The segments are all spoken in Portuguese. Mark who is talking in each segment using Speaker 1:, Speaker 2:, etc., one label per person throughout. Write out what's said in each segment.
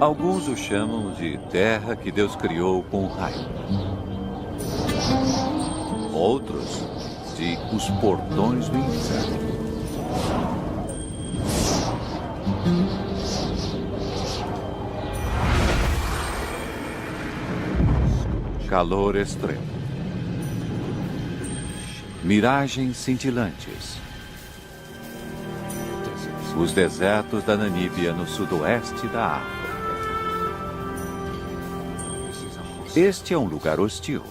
Speaker 1: Alguns o chamam de terra que Deus criou com raio. Outros de os portões do inferno. Calor extremo. Miragens cintilantes. Os desertos da Namíbia no sudoeste da África. Este é um lugar hostil.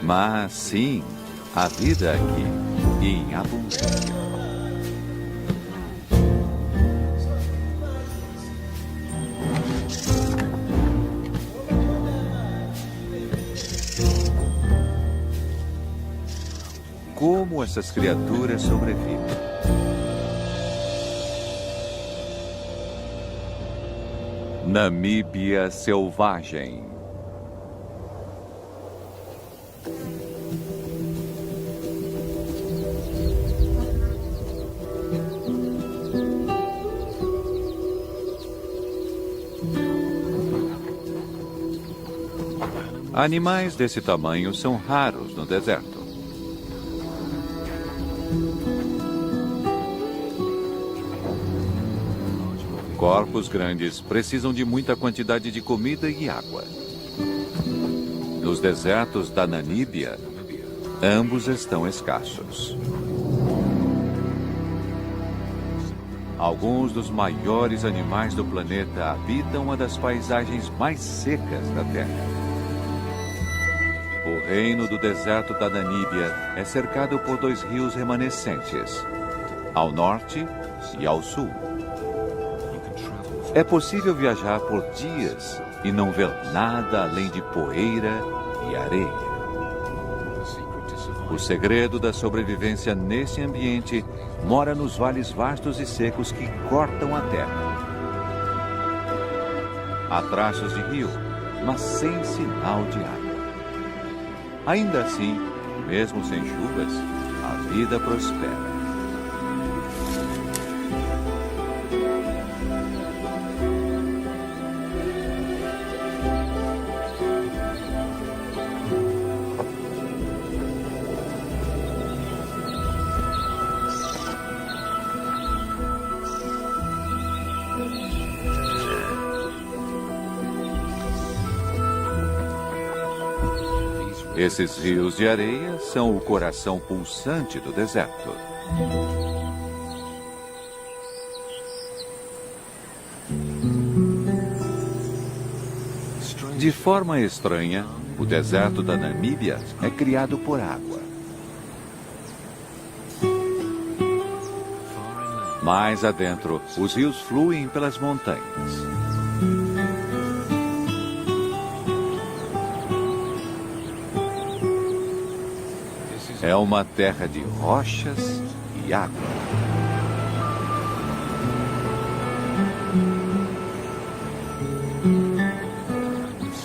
Speaker 1: Mas sim, a vida aqui em abundância. Como essas criaturas sobrevivem? Namíbia selvagem. Animais desse tamanho são raros no deserto. Corpos grandes precisam de muita quantidade de comida e água. Nos desertos da Namíbia, ambos estão escassos. Alguns dos maiores animais do planeta habitam uma das paisagens mais secas da Terra. O reino do deserto da Namíbia é cercado por 2 rios remanescentes, ao norte e ao sul. É possível viajar por dias e não ver nada além de poeira e areia. O segredo da sobrevivência nesse ambiente mora nos vales vastos e secos que cortam a terra. Há traços de rio, mas sem sinal de água. Ainda assim, mesmo sem chuvas, a vida prospera. Esses rios de areia são o coração pulsante do deserto. De forma estranha, o deserto da Namíbia é criado por água. Mais adentro, os rios fluem pelas montanhas. É uma terra de rochas e água.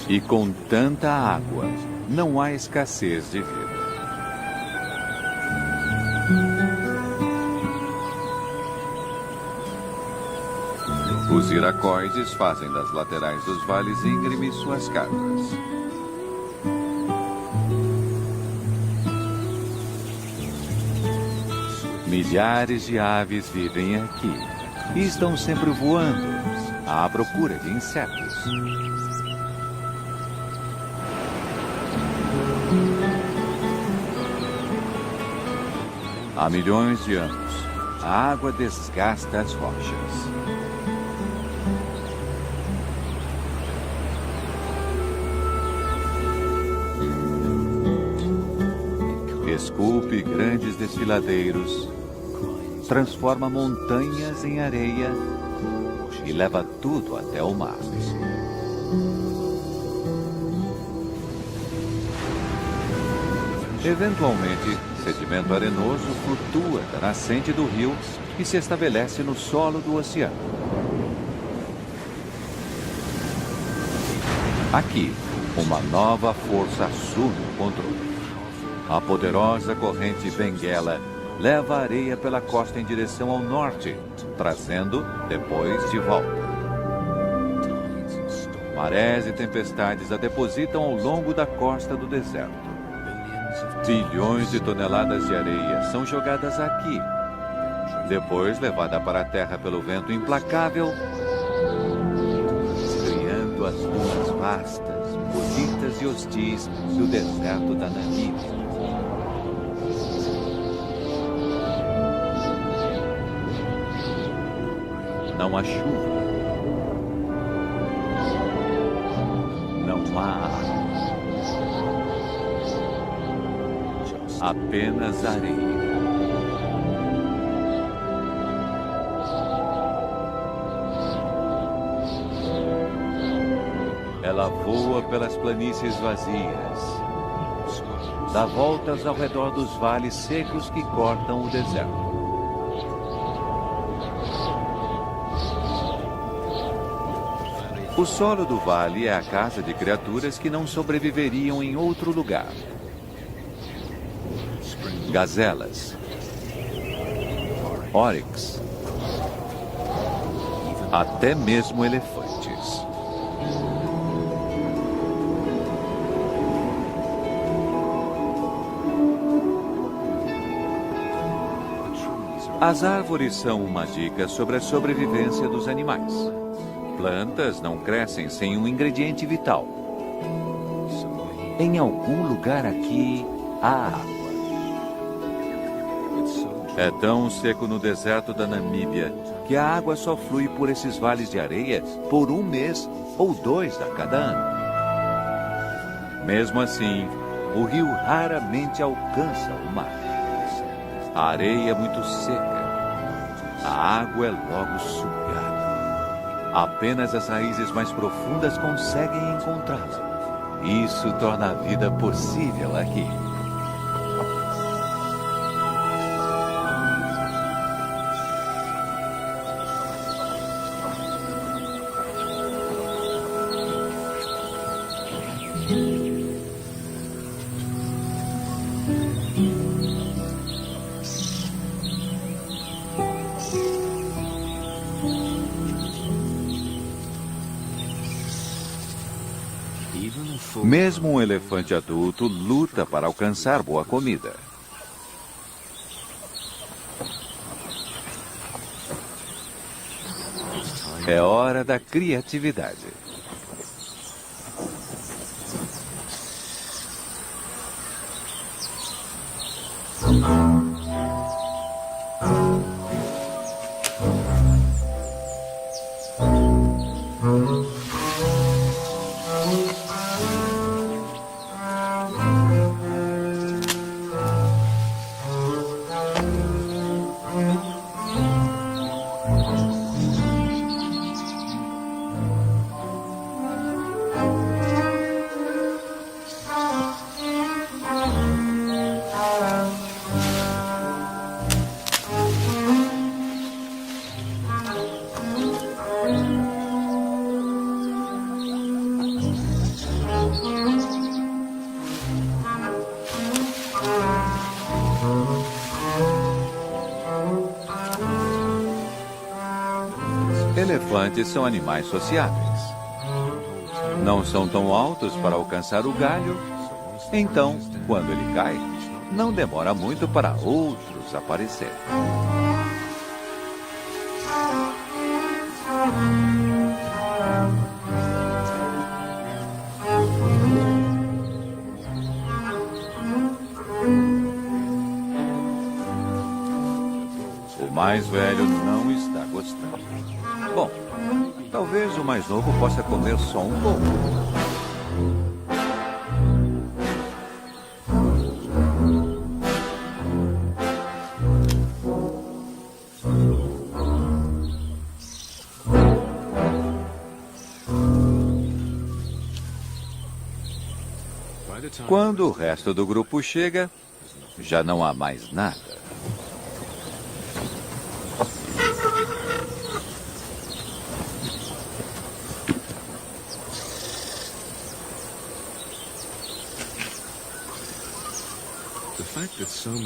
Speaker 1: E com tanta água, não há escassez de vida. Os iracoides fazem das laterais dos vales íngremes suas casas. Milhares de aves vivem aqui e estão sempre voando à procura de insetos. Há milhões de anos, a água desgasta as rochas. Esculpe grandes desfiladeiros, transforma montanhas em areia e leva tudo até o mar. Eventualmente, sedimento arenoso flutua da nascente do rio e se estabelece no solo do oceano. Aqui, uma nova força assume o controle. A poderosa corrente Benguela leva a areia pela costa em direção ao norte, trazendo depois de volta. Marés e tempestades a depositam ao longo da costa do deserto. Bilhões de toneladas de areia são jogadas aqui, depois levada para a terra pelo vento implacável, criando as dunas vastas, bonitas e hostis do deserto da Namíbia. Não há chuva. Não há água. Apenas areia. Ela voa pelas planícies vazias, dá voltas ao redor dos vales secos que cortam o deserto. O solo do vale é a casa de criaturas que não sobreviveriam em outro lugar. Gazelas, oryx, até mesmo elefantes. As árvores são uma dica sobre a sobrevivência dos animais. Plantas não crescem sem um ingrediente vital. Em algum lugar aqui há água. É tão seco no deserto da Namíbia que a água só flui por esses vales de areia por 1 mês ou 2 a cada ano. Mesmo assim, o rio raramente alcança o mar. A areia é muito seca. A água é logo sugada. Apenas as raízes mais profundas conseguem encontrá-la. Isso torna a vida possível aqui. Mesmo um elefante adulto luta para alcançar boa comida. É hora da criatividade. Elefantes são animais sociáveis. Não são tão altos para alcançar o galho, então, quando ele cai, não demora muito para outros aparecerem. O mais velho não está gostando. Bom, talvez o mais novo possa comer só um pouco. Quando o resto do grupo chega, já não há mais nada.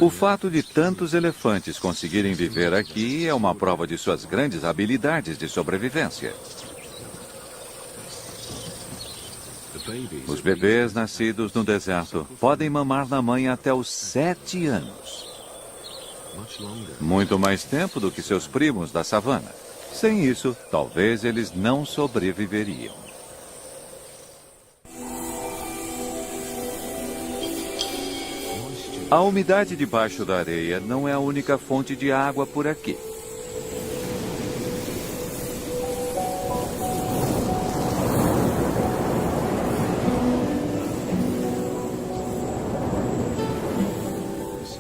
Speaker 1: O fato de tantos elefantes conseguirem viver aqui é uma prova de suas grandes habilidades de sobrevivência. Os bebês nascidos no deserto podem mamar na mãe até os 7 anos. Muito mais tempo do que seus primos da savana. Sem isso, talvez eles não sobreviveriam. A umidade debaixo da areia não é a única fonte de água por aqui.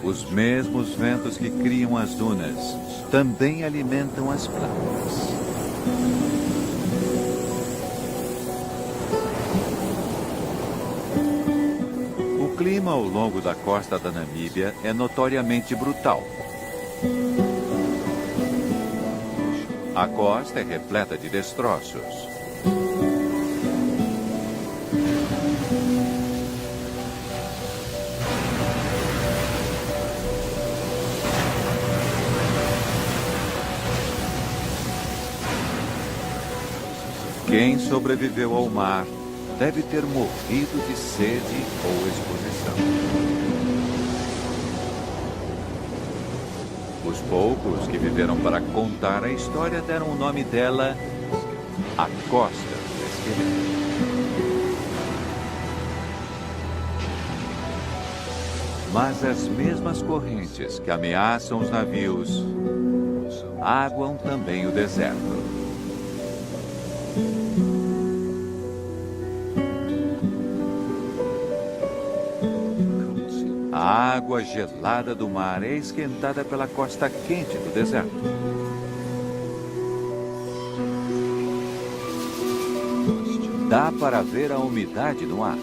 Speaker 1: Os mesmos ventos que criam as dunas também alimentam as plantas. O clima ao longo da costa da Namíbia é notoriamente brutal. A costa é repleta de destroços. Quem sobreviveu ao mar deve ter morrido de sede ou exposição. Os poucos que viveram para contar a história deram o nome dela a Costa do Esqueleto. Mas as mesmas correntes que ameaçam os navios aguam também o deserto. A água gelada do mar é esquentada pela costa quente do deserto. Dá para ver a umidade no ar.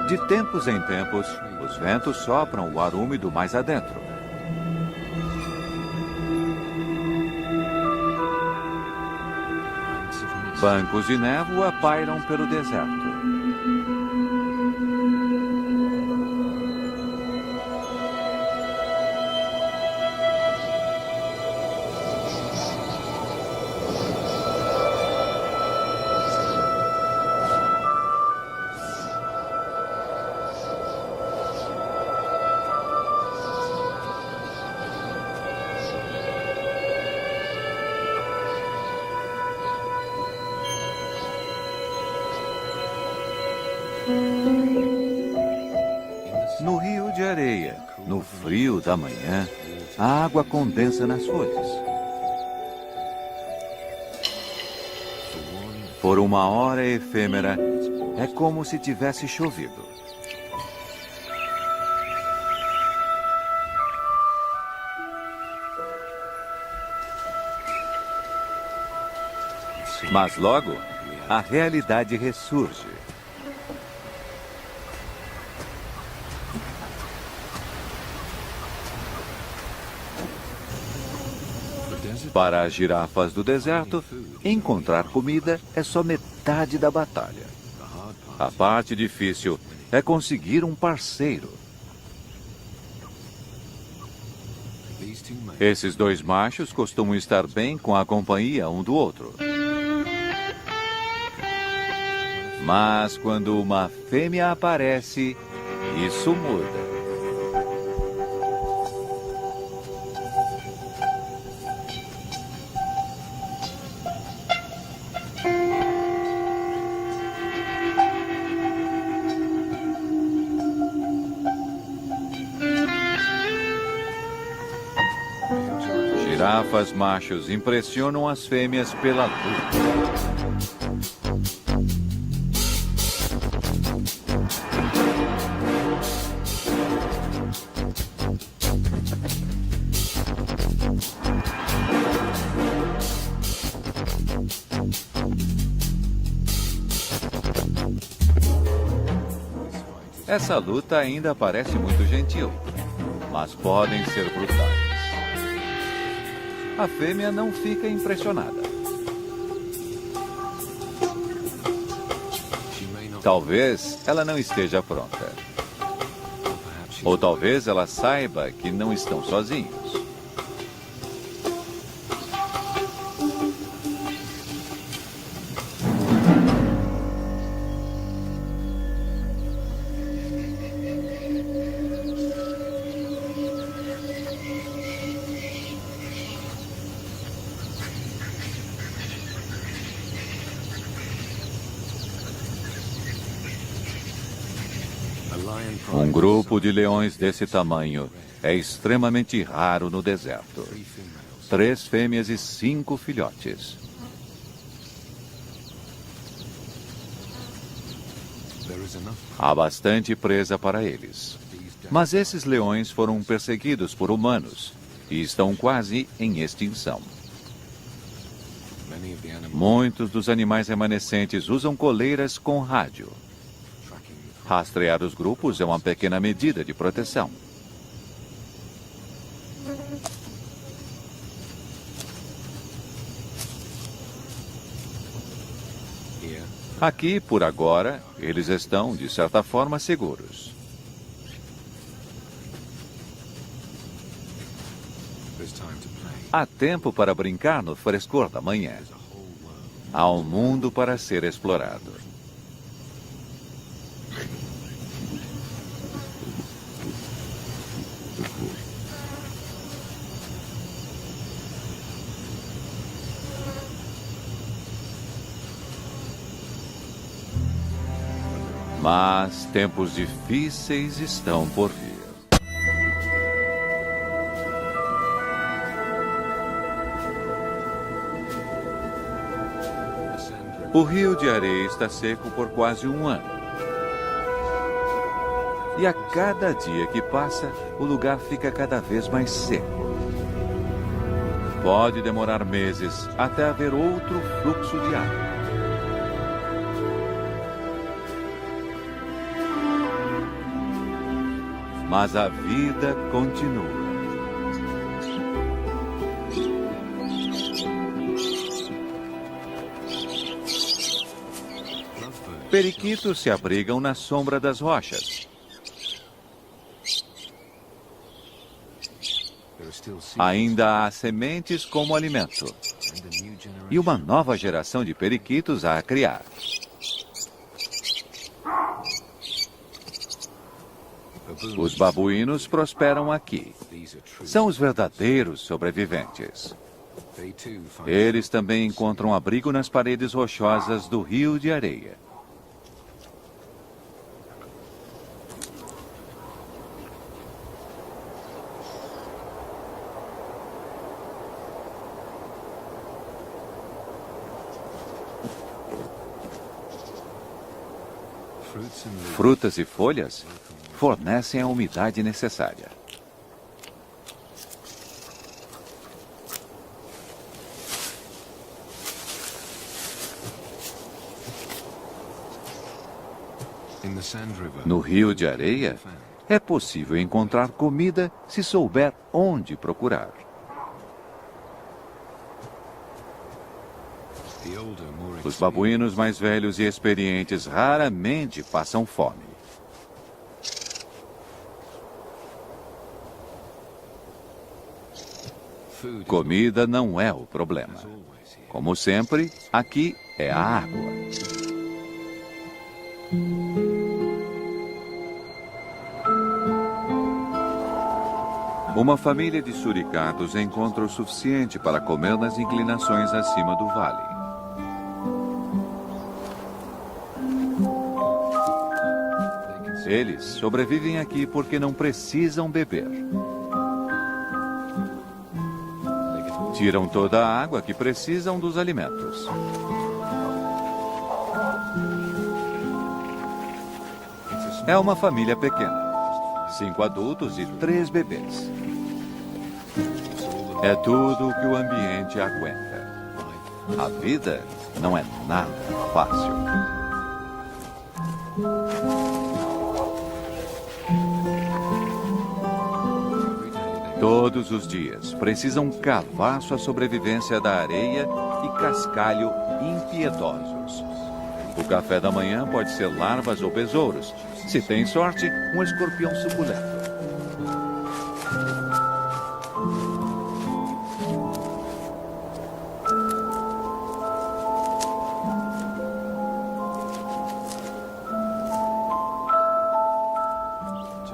Speaker 1: De tempos em tempos, os ventos sopram o ar úmido mais adentro. Bancos de névoa pairam pelo deserto. No rio de areia, no frio da manhã, a água condensa nas folhas. Por uma hora efêmera, é como se tivesse chovido. Mas logo, a realidade ressurge. Para as girafas do deserto, encontrar comida é só metade da batalha. A parte difícil é conseguir um parceiro. Esses dois machos costumam estar bem com a companhia um do outro. Mas quando uma fêmea aparece, isso muda. Girafas machos impressionam as fêmeas pela luta. Essa luta ainda parece muito gentil, mas podem ser brutais. A fêmea não fica impressionada. Talvez ela não esteja pronta. Ou talvez ela saiba que não estão sozinhos. Um grupo de leões desse tamanho é extremamente raro no deserto. 3 fêmeas e 5 filhotes. Há bastante presa para eles. Mas esses leões foram perseguidos por humanos e estão quase em extinção. Muitos dos animais remanescentes usam coleiras com rádio. Rastrear os grupos é uma pequena medida de proteção. Aqui, por agora, eles estão, de certa forma, seguros. Há tempo para brincar no frescor da manhã. Há um mundo para ser explorado. Mas tempos difíceis estão por vir. O rio de areia está seco por quase um ano. E a cada dia que passa, o lugar fica cada vez mais seco. Pode demorar meses até haver outro fluxo de água. Mas a vida continua. Periquitos se abrigam na sombra das rochas. Ainda há sementes como alimento. E uma nova geração de periquitos a criar. Os babuínos prosperam aqui. São os verdadeiros sobreviventes. Eles também encontram abrigo nas paredes rochosas do rio de areia. Frutas e folhas fornecem a umidade necessária. No rio de areia, é possível encontrar comida se souber onde procurar. Os babuínos mais velhos e experientes raramente passam fome. Comida não é o problema. Como sempre, aqui é a água. Uma família de suricatos encontra o suficiente para comer nas inclinações acima do vale. Eles sobrevivem aqui porque não precisam beber. Tiram toda a água que precisam dos alimentos. É uma família pequena. 5 adultos e 3 bebês. É tudo o que o ambiente aguenta. A vida não é nada fácil. Todos os dias precisam cavar sua sobrevivência da areia e cascalho impiedosos. O café da manhã pode ser larvas ou besouros. Se tem sorte, um escorpião suculento.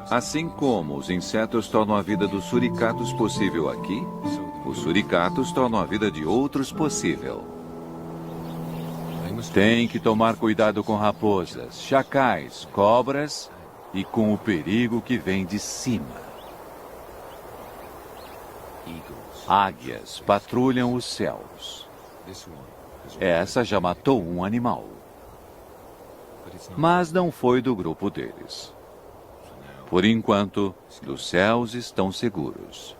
Speaker 1: Assim como os insetos tornam a vida dos suricatos possível aqui, os suricatos tornam a vida de outros possível. Tem que tomar cuidado com raposas, chacais, cobras e com o perigo que vem de cima. Águias patrulham os céus. Essa já matou um animal. Mas não foi do grupo deles. Por enquanto, os céus estão seguros.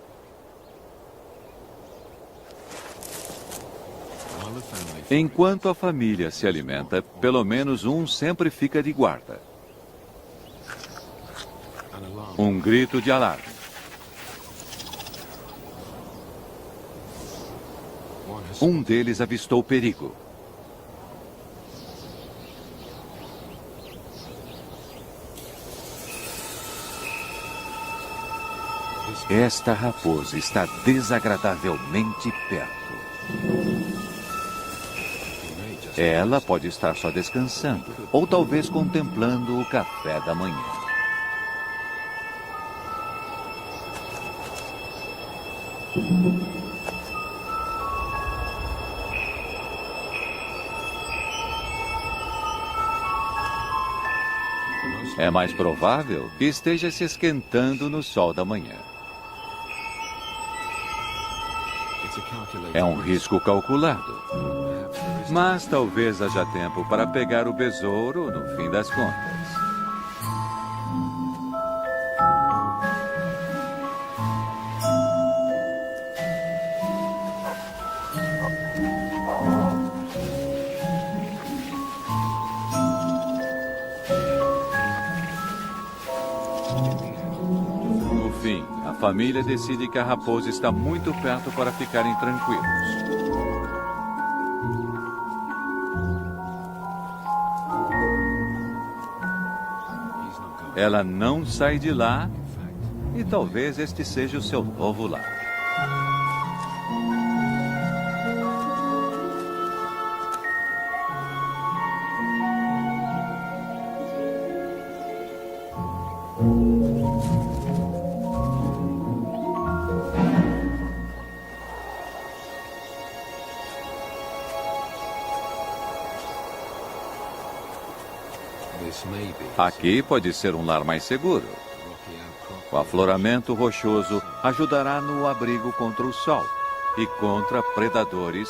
Speaker 1: Enquanto a família se alimenta, pelo menos um sempre fica de guarda. Um grito de alarme. Um deles avistou perigo. Esta raposa está desagradavelmente perto. Ela pode estar só descansando, ou talvez contemplando o café da manhã. É mais provável que esteja se esquentando no sol da manhã. É um risco calculado. Mas talvez haja tempo para pegar o besouro no fim das contas. No fim, a família decide que a raposa está muito perto para ficarem tranquilos. Ela não sai de lá e talvez este seja o seu novo lar. Aqui pode ser um lar mais seguro. O afloramento rochoso ajudará no abrigo contra o sol e contra predadores,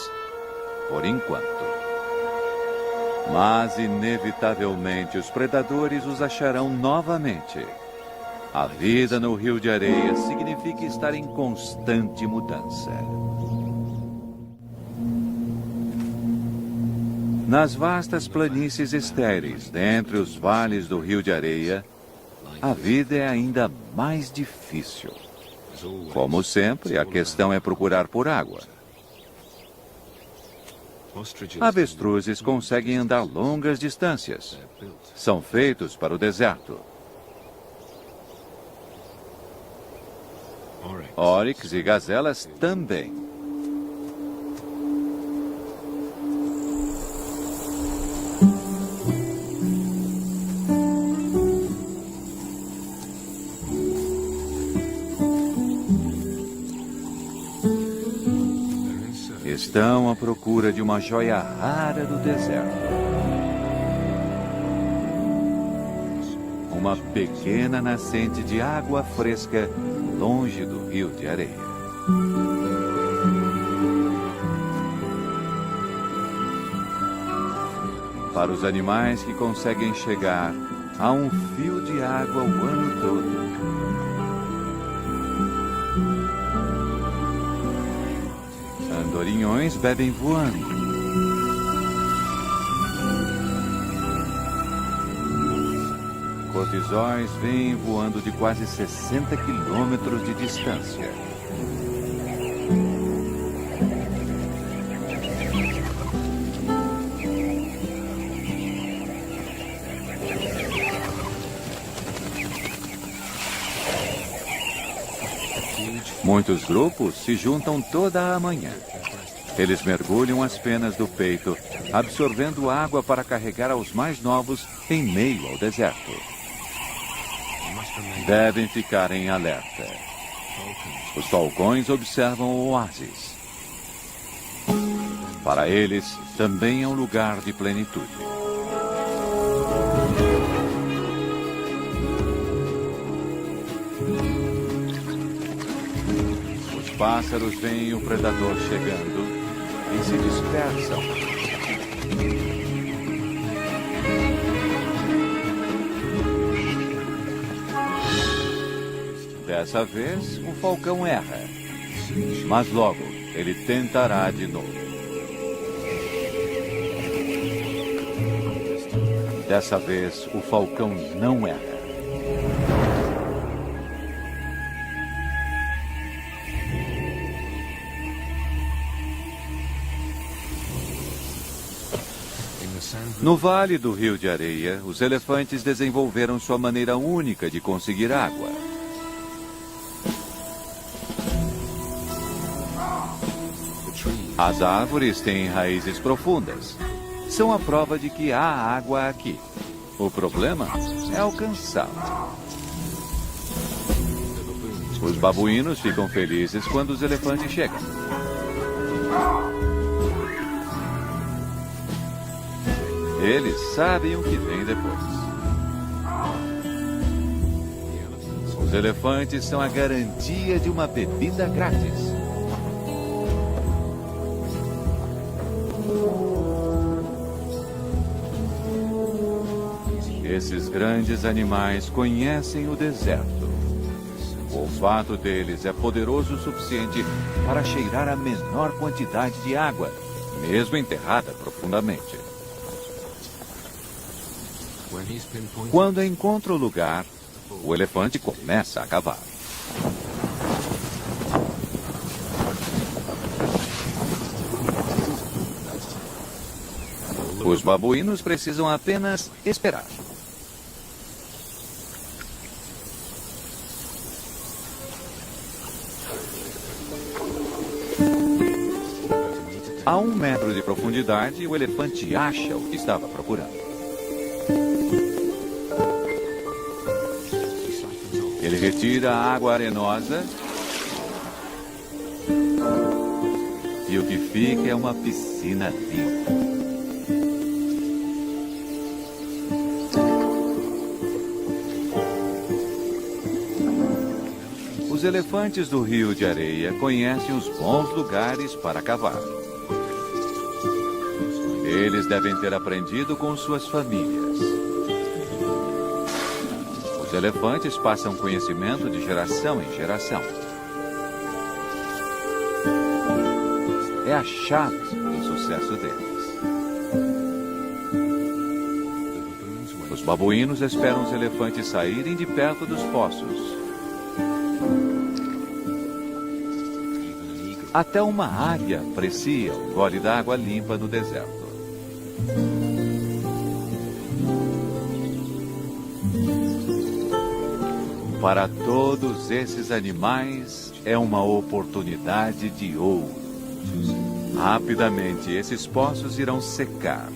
Speaker 1: por enquanto. Mas, inevitavelmente, os predadores os acharão novamente. A vida no Rio de Areia significa estar em constante mudança. Nas vastas planícies estéreis, dentre os vales do Rio de Areia, a vida é ainda mais difícil. Como sempre, a questão é procurar por água. Avestruzes conseguem andar longas distâncias. São feitos para o deserto. Oryx e gazelas também. Estão à procura de uma joia rara do deserto. Uma pequena nascente de água fresca longe do Rio de Areia. Para os animais que conseguem chegar a um fio de água o ano todo. Andorinhões bebem voando. Corvisóis vêm voando de quase 60 quilômetros de distância. Muitos grupos se juntam toda a manhã. Eles mergulham as penas do peito, absorvendo água para carregar aos mais novos em meio ao deserto. Devem ficar em alerta. Os falcões observam o oásis. Para eles, também é um lugar de plenitude. Os pássaros veem o predador chegando e se dispersam. Dessa vez, o falcão erra. Mas logo, ele tentará de novo. Dessa vez, o falcão não erra. No Vale do Rio de Areia, os elefantes desenvolveram sua maneira única de conseguir água. As árvores têm raízes profundas. São a prova de que há água aqui. O problema é alcançá-la. Os babuínos ficam felizes quando os elefantes chegam. Eles sabem o que vem depois. Os elefantes são a garantia de uma bebida grátis. Esses grandes animais conhecem o deserto. O olfato deles é poderoso o suficiente para cheirar a menor quantidade de água, mesmo enterrada profundamente. Quando encontra o lugar, o elefante começa a cavar. Os babuínos precisam apenas esperar. A 1 metro de profundidade, o elefante acha o que estava procurando. Ele retira a água arenosa e o que fica é uma piscina limpa. Os elefantes do Rio de Areia conhecem os bons lugares para cavar. Eles devem ter aprendido com suas famílias. Os elefantes passam conhecimento de geração em geração. É a chave do sucesso deles. Os babuínos esperam os elefantes saírem de perto dos poços. Até uma águia aprecia o gole d'água limpa no deserto. Para todos esses animais, é uma oportunidade de ouro. Rapidamente, esses poços irão secar.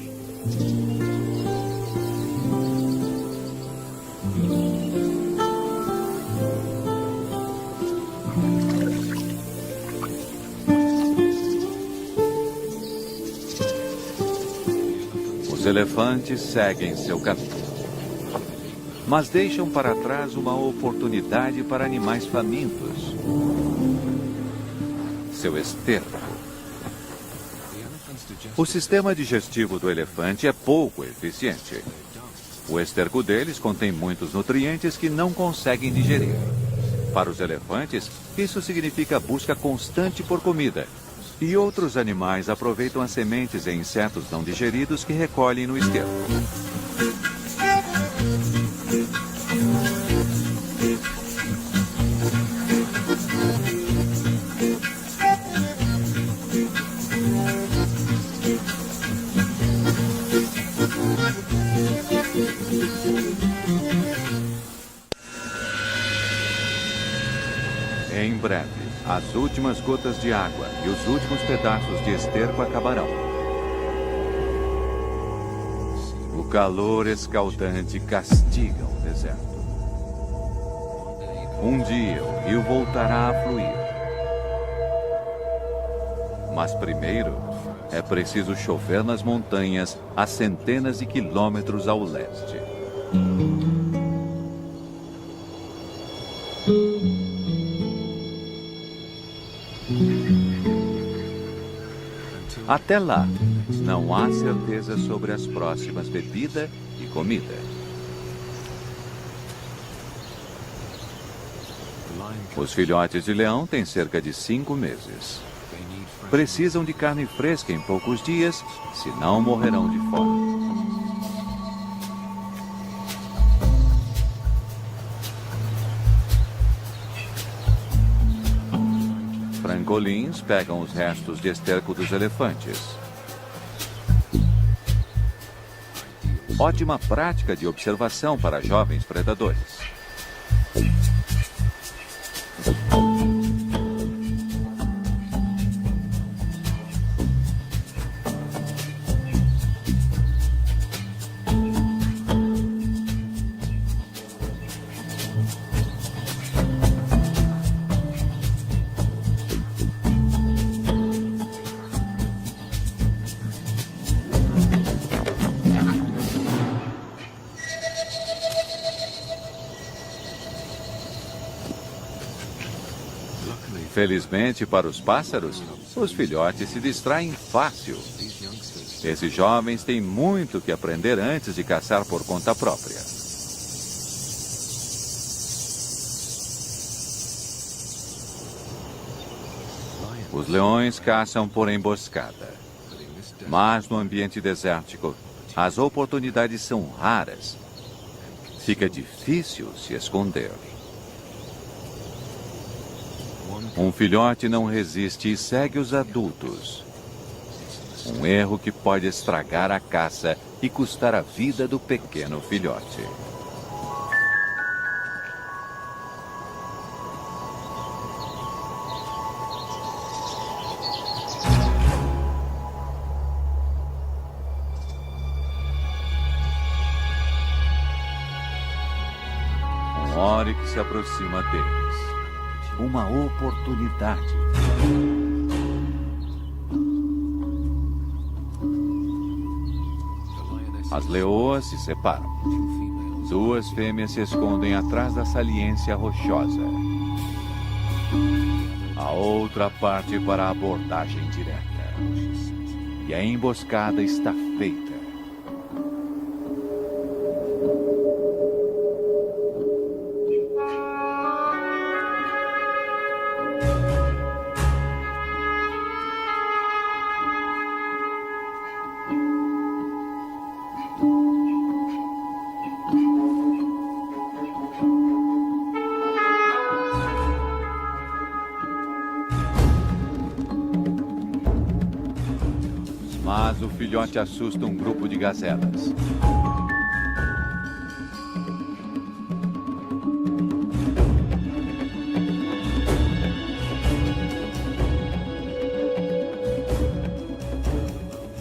Speaker 1: Os elefantes seguem seu caminho, mas deixam para trás uma oportunidade para animais famintos. Seu esterco. O sistema digestivo do elefante é pouco eficiente. O esterco deles contém muitos nutrientes que não conseguem digerir. Para os elefantes, isso significa busca constante por comida. E outros animais aproveitam as sementes e insetos não digeridos que recolhem no esterco. Em breve. As últimas gotas de água e os últimos pedaços de esterco acabarão. O calor escaldante castiga o deserto. Um dia o rio voltará a fluir. Mas primeiro, é preciso chover nas montanhas a centenas de quilômetros ao leste. Até lá, não há certeza sobre as próximas bebida e comida. Os filhotes de leão têm cerca de 5 meses. Precisam de carne fresca em poucos dias, senão morrerão de fome. Frangolins pegam os restos de esterco dos elefantes. Ótima prática de observação para jovens predadores. Felizmente para os pássaros, os filhotes se distraem fácil. Esses jovens têm muito que aprender antes de caçar por conta própria. Os leões caçam por emboscada. Mas no ambiente desértico, as oportunidades são raras. Fica difícil se esconder. Um filhote não resiste e segue os adultos. Um erro que pode estragar a caça e custar a vida do pequeno filhote. Um oryx se aproxima deles. Uma oportunidade. As leoas se separam. 2 fêmeas se escondem atrás da saliência rochosa. A outra parte para a abordagem direta. E a emboscada está feita. Mas o filhote assusta um grupo de gazelas.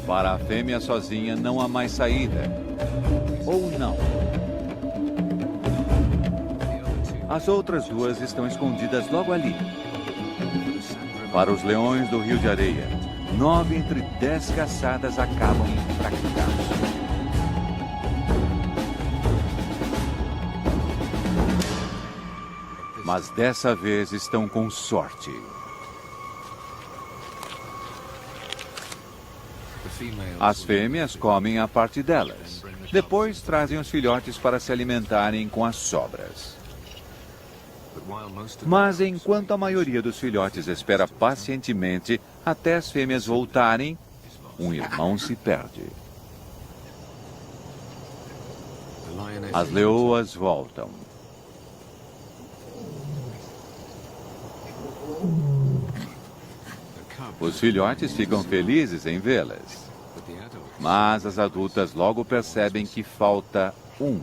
Speaker 1: Para a fêmea sozinha não há mais saída. Ou não. As outras 2 estão escondidas logo ali. Para os leões do Rio de Areia, 9 entre 10 caçadas acabam em fracasso. Mas dessa vez estão com sorte. As fêmeas comem a parte delas. Depois trazem os filhotes para se alimentarem com as sobras. Mas enquanto a maioria dos filhotes espera pacientemente até as fêmeas voltarem, um irmão se perde. As leoas voltam. Os filhotes ficam felizes em vê-las. Mas as adultas logo percebem que falta um.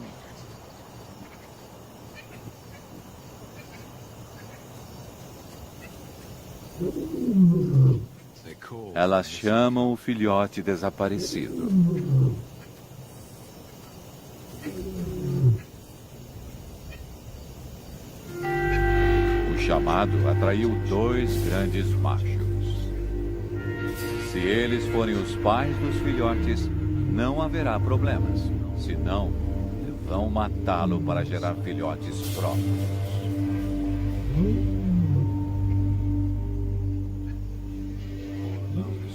Speaker 1: Elas chamam o filhote desaparecido. O chamado atraiu 2 grandes machos. Se eles forem os pais dos filhotes, não haverá problemas. Senão, vão matá-lo para gerar filhotes próprios.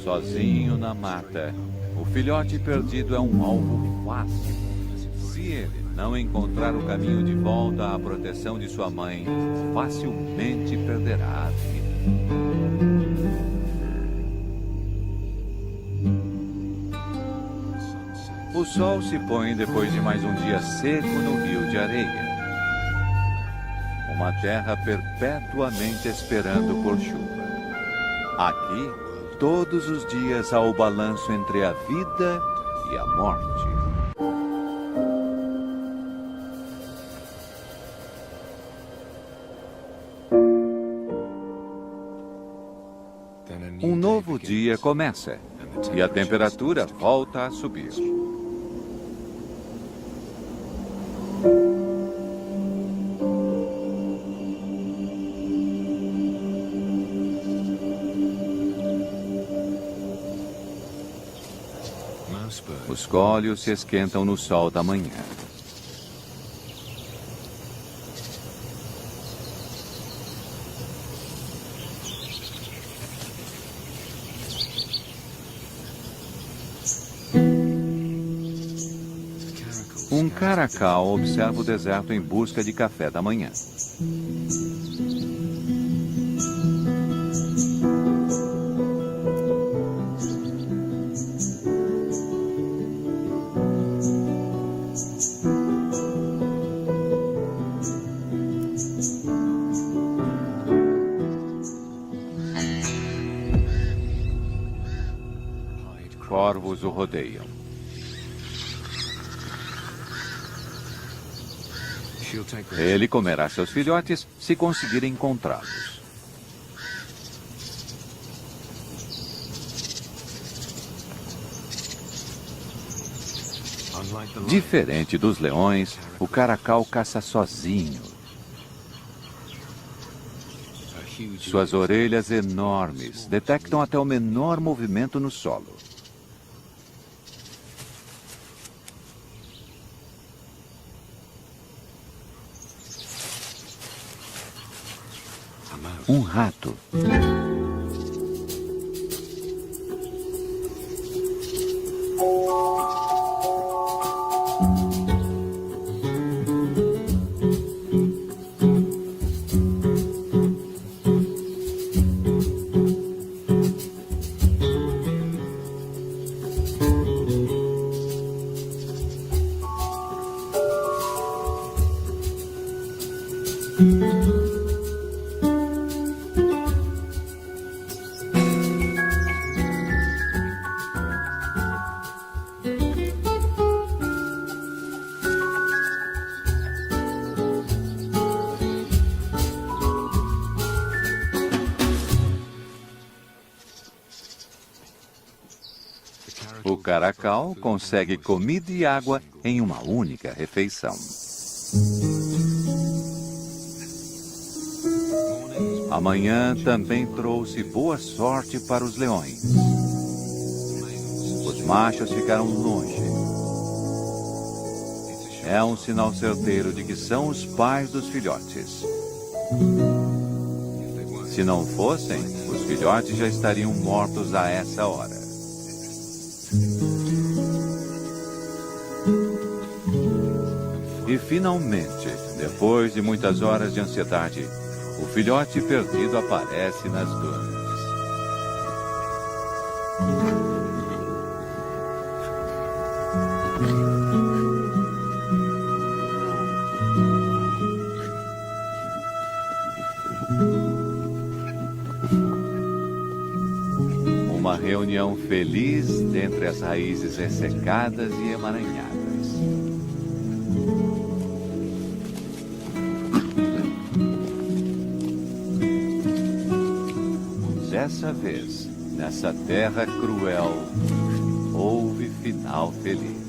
Speaker 1: Sozinho na mata, o filhote perdido é um alvo fácil. Se ele não encontrar o caminho de volta à proteção de sua mãe, facilmente perderá a vida. O sol se põe depois de mais um dia seco no rio de areia. Uma terra perpetuamente esperando por chuva. Aqui, todos os dias há o balanço entre a vida e a morte. Um novo dia começa e a temperatura volta a subir. Os cólios se esquentam no sol da manhã. Um caracal observa o deserto em busca de café da manhã. Corvos o rodeiam. Ele comerá seus filhotes se conseguir encontrá-los. Diferente dos leões, o caracal caça sozinho. Suas orelhas enormes detectam até o menor movimento no solo. Um rato. O caracal consegue comida e água em uma única refeição. Amanhã também trouxe boa sorte para os leões. Os machos ficaram longe. É um sinal certeiro de que são os pais dos filhotes. Se não fossem, os filhotes já estariam mortos a essa hora. E finalmente, depois de muitas horas de ansiedade, o filhote perdido aparece nas dunas. Uma reunião feliz dentre as raízes ressecadas e emaranhadas. Dessa vez, Nessa terra cruel, houve final feliz.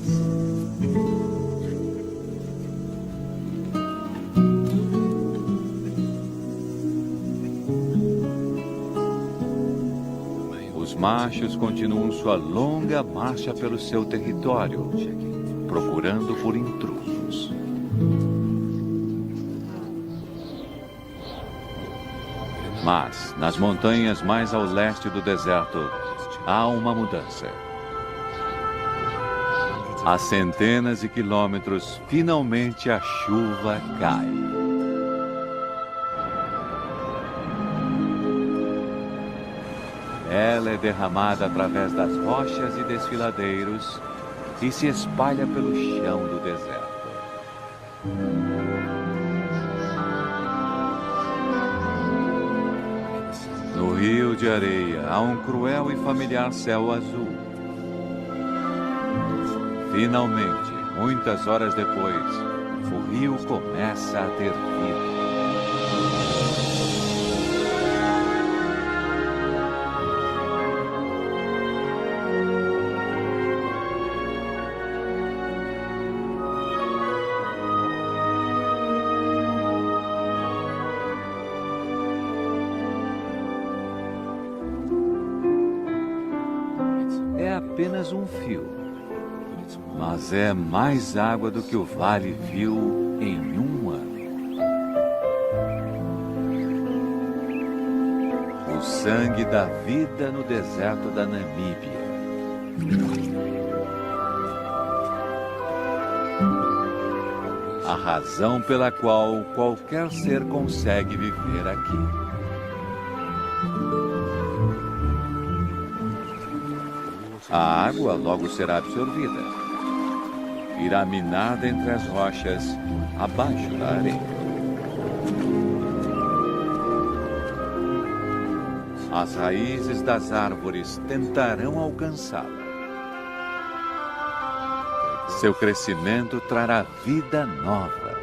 Speaker 1: Os machos continuam sua longa marcha pelo seu território, procurando por intrusos. Mas, nas montanhas mais ao leste do deserto, há uma mudança. A centenas de quilômetros, finalmente a chuva cai. Ela é derramada através das rochas e desfiladeiros e se espalha pelo chão do deserto. No rio de areia há um cruel e familiar céu azul. Finalmente, muitas horas depois, o rio começa a ter vida. É apenas um fio, mas é mais água do que o vale viu em um ano. O sangue da vida no deserto da Namíbia. A razão pela qual qualquer ser consegue viver aqui. A água logo será absorvida. Irá minada entre as rochas, abaixo da areia. As raízes das árvores tentarão alcançá-la. Seu crescimento trará vida nova.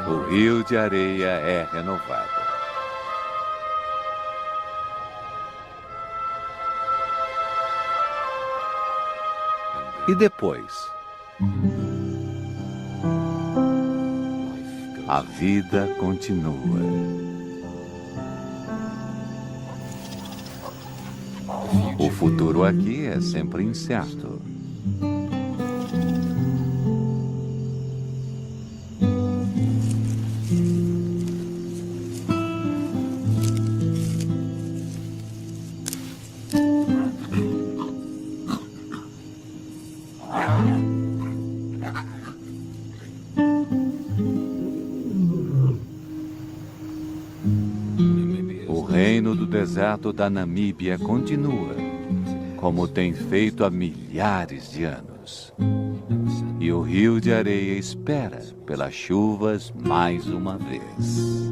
Speaker 1: O rio de areia é renovado. E depois? A vida continua. O futuro aqui é sempre incerto. O reino do deserto da Namíbia continua, como tem feito há milhares de anos. E o rio de areia espera pelas chuvas mais uma vez.